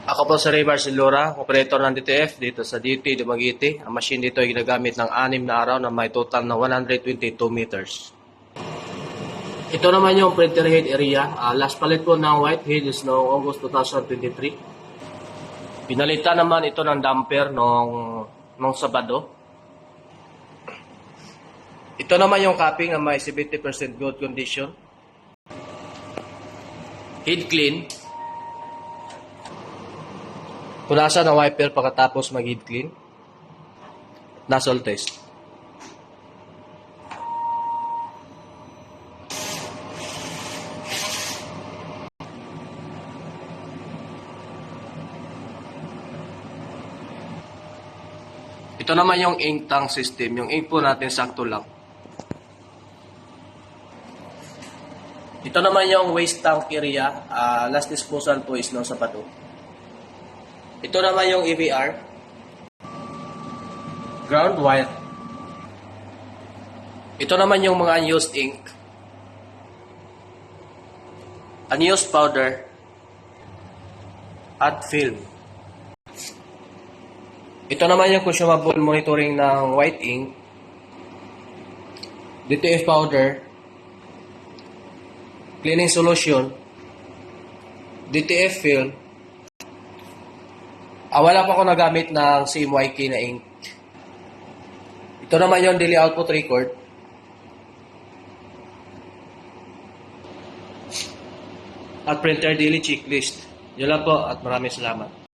Ako po si Ray Barcelora, operator ng DTF dito sa DP Dumaguete. Ang machine dito ay ginagamit ng 6 na araw na may total na 122 meters. Ito naman yung printer head area. Last palit po ng white head is noong August 2023. Pinalitan naman ito ng damper nung Sabado. Ito naman yung capping na may 70% good condition. Head clean. Punasan ng wiper pagkatapos mag-head clean. Nozzle test. Ito naman yung ink tank system. Yung ink po natin sakto lang. Ito naman yung waste tank area. Last disposal po is no Sabado. Ito naman yung EVR. Ground wire. Ito naman yung mga unused ink. Unused powder. At film. Ito naman yung consumable monitoring ng white ink. DTF powder. Cleaning solution. DTF film. Wala pa ako nagamit ng CMYK na ink. Ito naman yung daily output record. At printer daily checklist. Yun lang po at maraming salamat.